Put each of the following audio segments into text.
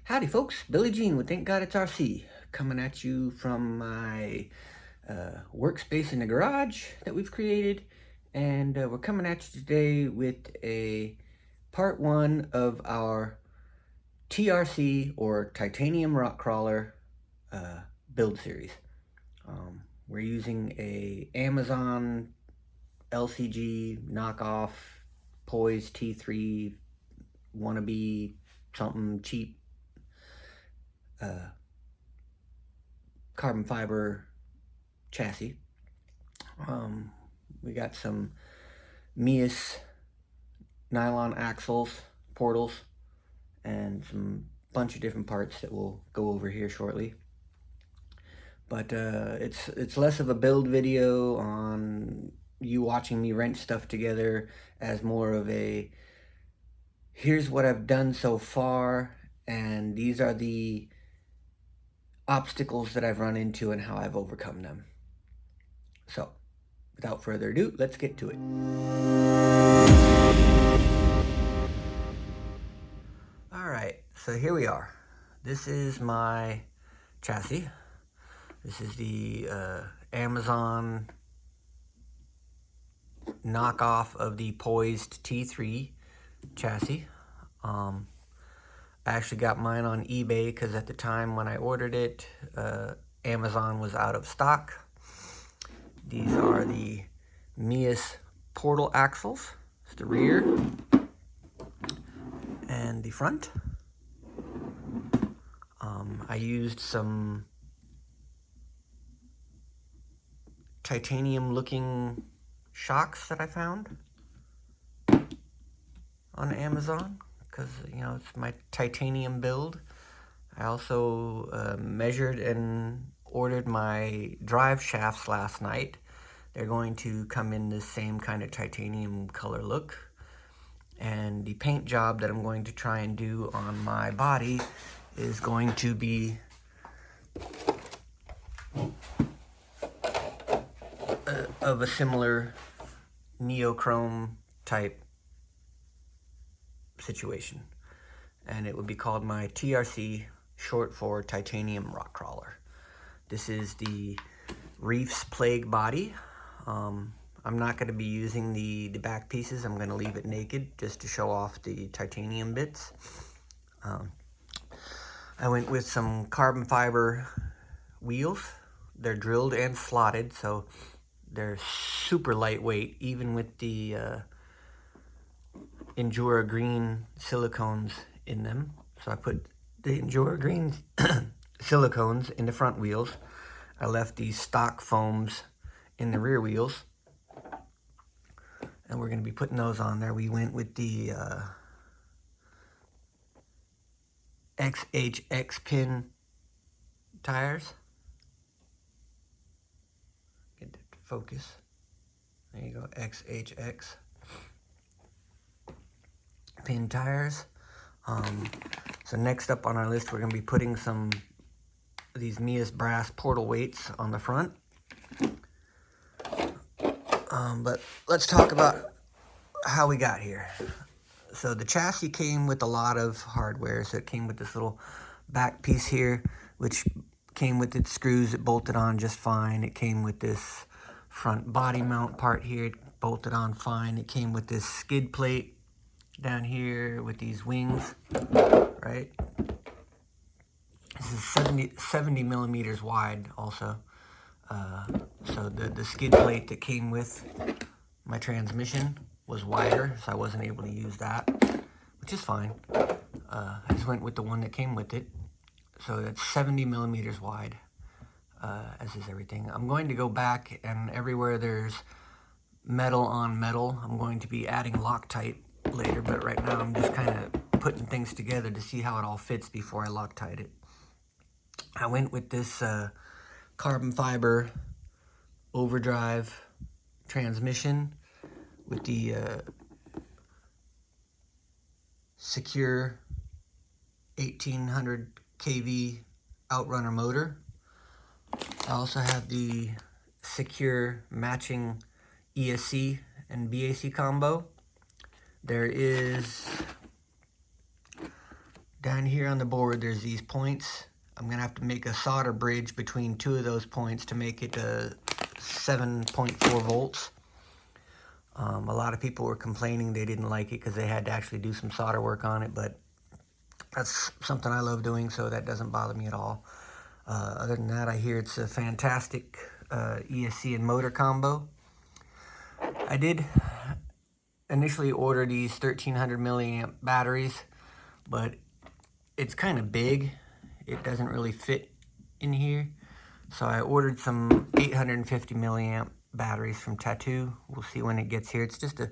Howdy folks, Billy Jean with Thank God It's RC, coming at you from my workspace in the garage that we've created, and we're coming at you today with a part one of our TRC, or Titanium Rock Crawler, build series. We're using a Amazon LCG knockoff Poise T3 wannabe something cheap carbon fiber chassis. We got some Mias nylon axles, portals, and some bunch of different parts that we'll go over here shortly. But it's less of a build video on you watching me wrench stuff together, as more of a here's what I've done so far, and these are the obstacles that I've run into and how I've overcome them. So, without further ado, let's get to it. Alright, so here we are. This is my chassis. This is the Amazon knockoff of the Poised T3 chassis. I actually got mine on eBay because at the time when I ordered it, Amazon was out of stock. These are the Mias portal axles. It's the rear and the front. I used some titanium looking shocks that I found on Amazon because, you know, it's my titanium build. I also measured and ordered my drive shafts last night. They're going to come in the same kind of titanium color look. And the paint job that I'm going to try and do on my body is going to be of a similar neochrome type situation. And it would be called my TRC, short for Titanium Rock Crawler. This is the Reef's Plague body. I'm not going to be using the back pieces. I'm going to leave it naked just to show off the titanium bits. I went with some carbon fiber wheels. They're drilled and slotted, so they're super lightweight, even with the Endura Green silicones in them. So I put the Endura Green silicones in the front wheels. I left these stock foams in the rear wheels. And we're going to be putting those on there. We went with the XHX pin tires. Get that to focus. There you go, XHX pin tires. So next up on our list, we're going to be putting some of these Mias brass portal weights on the front. But let's talk about how we got here. So the chassis came with a lot of hardware. So it came with this little back piece here, which came with its screws. It bolted on just fine. It came with this front body mount part here. It bolted on fine. It came with this skid plate down here with these wings, right? This is 70 millimeters wide also. So the skid plate that came with my transmission was wider, so I wasn't able to use that, which is fine. I just went with the one that came with it. So that's 70 millimeters wide, as is everything. I'm going to go back, and everywhere there's metal on metal, I'm going to be adding Loctite later, but right now I'm just kind of putting things together to see how it all fits before I Loctite it. I went with this carbon fiber overdrive transmission with the secure 1800 kV outrunner motor. I also have the secure matching ESC and BAC combo. There is down here on the board, there's these points. I'm gonna have to make a solder bridge between two of those points to make it 7.4 volts. A lot of people were complaining they didn't like it because they had to actually do some solder work on it, but that's something I love doing, so that doesn't bother me at all. Other than that, I hear it's a fantastic ESC and motor combo. I did initially order these 1300 milliamp batteries, but it's kind of big. It doesn't really fit in here. So I ordered some 850 milliamp batteries from Tattoo. We'll see when it gets here. It's just a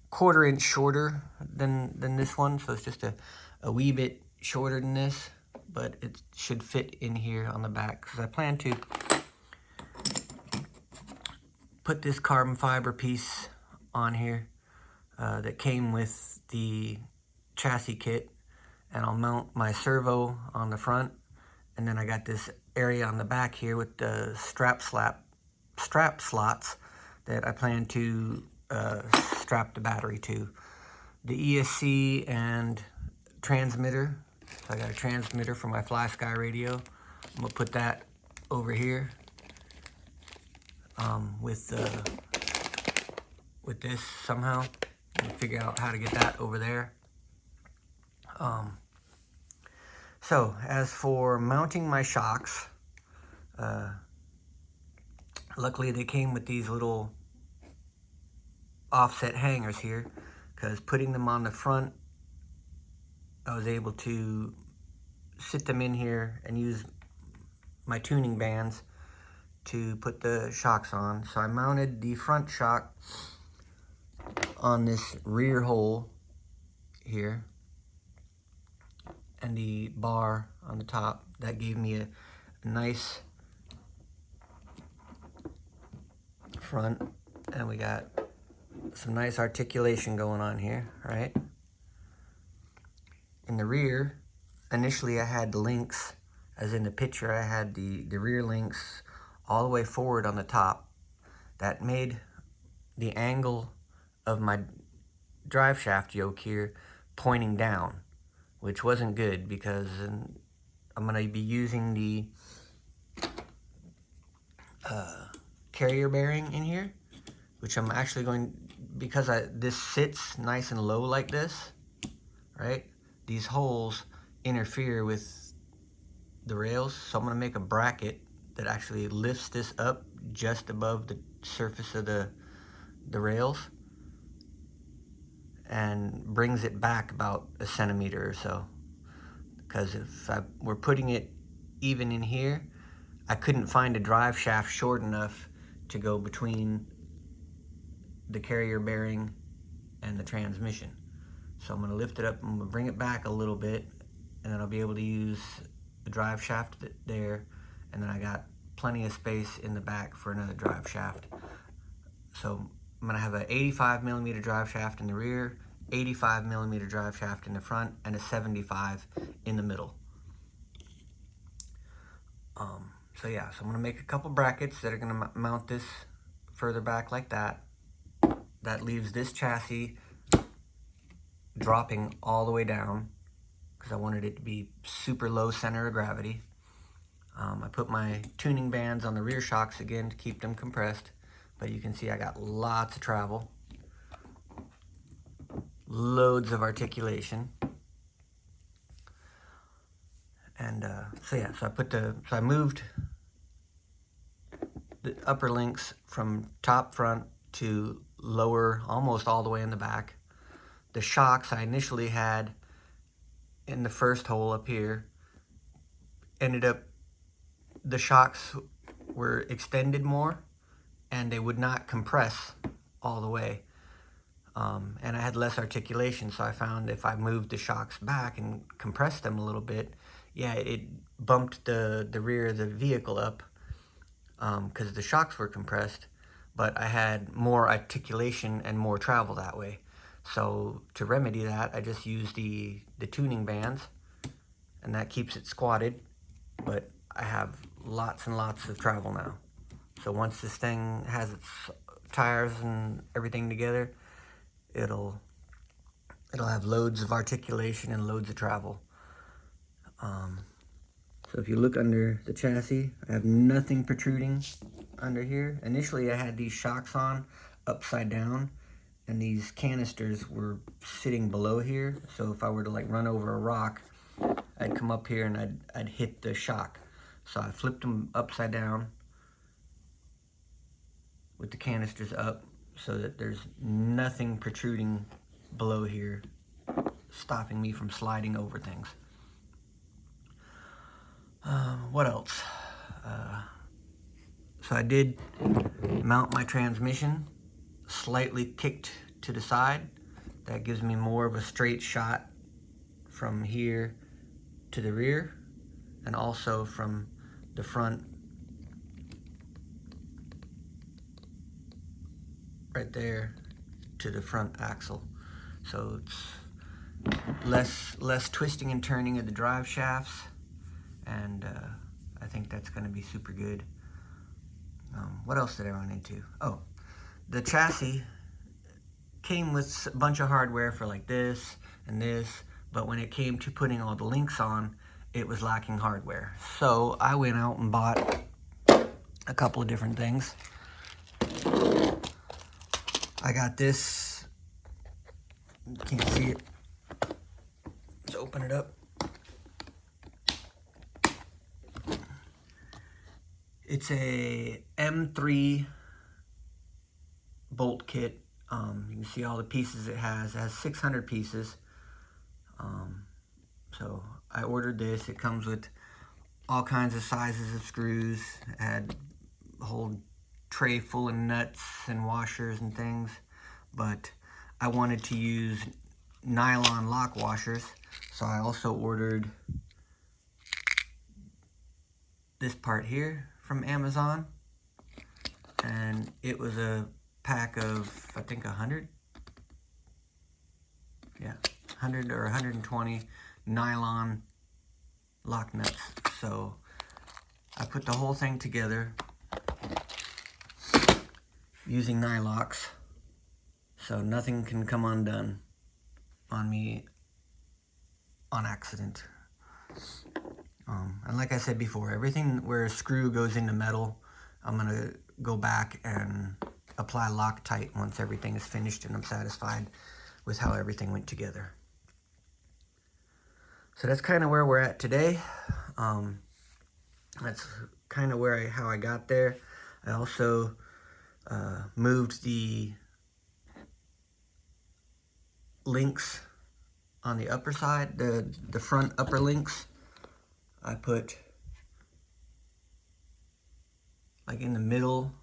1/4 inch shorter than this one, so it's just a wee bit shorter than this, but it should fit in here on the back, because I plan to put this carbon fiber piece on here that came with the chassis kit, and I'll mount my servo on the front, and then I got this area on the back here with the strap slots that I plan to strap the battery to. The ESC and transmitter. So I got a transmitter for my Fly Sky radio. I'm gonna put that over here with this somehow. We'll figure out how to get that over there. So as for mounting my shocks, luckily they came with these little offset hangers here, because putting them on the front, I was able to sit them in here and use my tuning bands to put the shocks on. So I mounted the front shock on this rear hole here, and the bar on the top. That gave me a nice front, and we got some nice articulation going on here, right? In the rear, initially I had the links, as in the picture, I had the rear links all the way forward on the top. That made the angle of my drive shaft yoke here pointing down, which wasn't good, because I'm going to be using the carrier bearing in here, which I'm actually going, because this sits nice and low like this, right? These holes interfere with the rails, so I'm going to make a bracket that actually lifts this up just above the surface of the rails and brings it back about a centimeter or so. Because if I were putting it even in here, I couldn't find a drive shaft short enough to go between the carrier bearing and the transmission. So I'm going to lift it up, I'm going to bring it back a little bit, and then I'll be able to use the drive shaft there, and then I got plenty of space in the back for another drive shaft. So I'm going to have an 85 millimeter drive shaft in the rear, 85 millimeter drive shaft in the front, and a 75 in the middle. So yeah, so I'm going to make a couple brackets that are going to mount this further back like that. That leaves this chassis dropping all the way down, because I wanted it to be super low center of gravity. I put my tuning bands on the rear shocks again to keep them compressed, but you can see I got lots of travel, loads of articulation, and so yeah, so I moved the upper links from top front to lower, almost all the way in the back. The shocks I initially had in the first hole up here, ended up, the shocks were extended more and they would not compress all the way. And I had less articulation, so I found if I moved the shocks back and compressed them a little bit, yeah, it bumped the rear of the vehicle up, because the shocks were compressed, but I had more articulation and more travel that way. So to remedy that, I just used the tuning bands, and that keeps it squatted, but I have lots and lots of travel now. So once this thing has its tires and everything together, it'll have loads of articulation and loads of travel. So if you look under the chassis, I have nothing protruding under here. Initially I had these shocks on upside down, and these canisters were sitting below here. So if I were to like run over a rock, I'd come up here and I'd hit the shock. So I flipped them upside down with the canisters up so that there's nothing protruding below here, stopping me from sliding over things. What else? So I did mount my transmission slightly kicked to the side. That gives me more of a straight shot from here to the rear, and also from the front right there to the front axle. So it's less twisting and turning of the drive shafts, and I think that's going to be super good. What else did I run into? Oh, the chassis came with a bunch of hardware for like this and this, but when it came to putting all the links on, it was lacking hardware. So I went out and bought a couple of different things. I got this, you can't see it, let's open it up. It's a M3 bolt kit. You can see all the pieces it has. It has 600 pieces. So I ordered this. It comes with all kinds of sizes of screws. It had a whole tray full of nuts and washers and things. But I wanted to use nylon lock washers. So I also ordered this part here from Amazon, and it was a pack of, I think, 100, yeah, 100 or 120 nylon lock nuts. So I put the whole thing together using Nylox, so nothing can come undone on me on accident. And like I said before, everything where a screw goes into metal, I'm going to go back and apply Loctite once everything is finished and I'm satisfied with how everything went together. So that's kind of where we're at today. That's kind of how I got there. I also moved the links on the upper side, the front upper links. I put like in the middle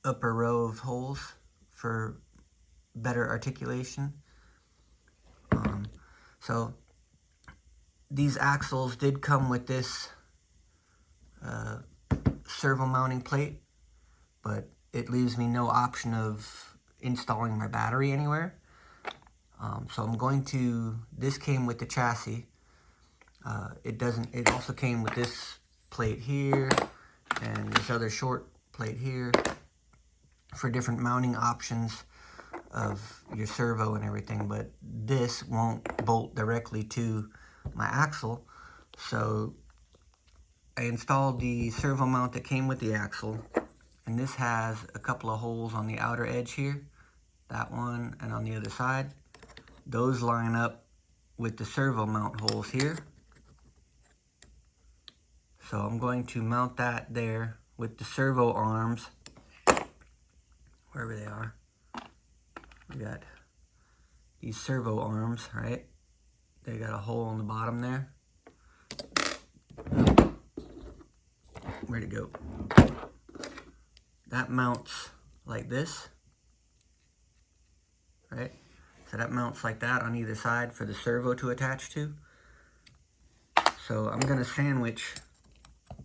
upper row of holes for better articulation. So these axles did come with this servo mounting plate, but it leaves me no option of installing my battery anywhere. So I'm going to, this came with the chassis. It also came with this plate here and this other short plate here for different mounting options of your servo and everything, but this won't bolt directly to my axle. So I installed the servo mount that came with the axle, and this has a couple of holes on the outer edge here, that one, and on the other side. Those line up with the servo mount holes here. So I'm going to mount that there with the servo arms, wherever they are. We got these servo arms, right? They got a hole in the bottom there. Where'd it go? That mounts like this, right? So that mounts like that on either side for the servo to attach to. So I'm gonna sandwich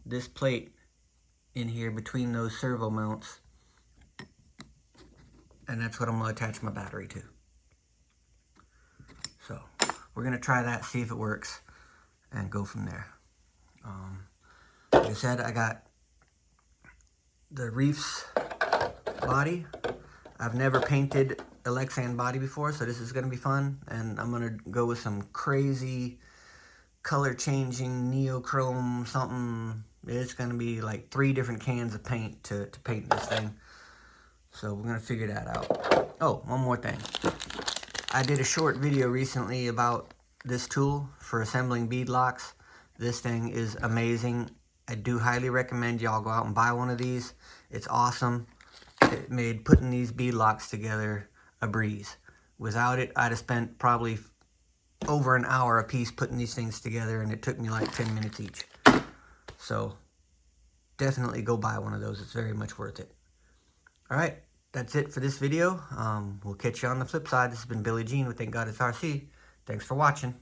this plate in here between those servo mounts, and that's what I'm going to attach my battery to. So we're going to try that, see if it works, and go from there. Like I said, I got the reefs body. I've never painted a Lexan body before, so this is going to be fun. And I'm going to go with some crazy color changing neochrome something. It's going to be like 3 different cans of paint to paint this thing. So we're going to figure that out. Oh, one more thing. I did a short video recently about this tool for assembling bead locks. This thing is amazing. I do highly recommend y'all go out and buy one of these. It's awesome. It made putting these bead locks together a breeze. Without it, I'd have spent probably over an hour a piece putting these things together, and it took me like 10 minutes each. So definitely go buy one of those. It's very much worth it. All right, that's it for this video. We'll catch you on the flip side. This has been Billy Jean with Thank God It's RC. Thanks for watching.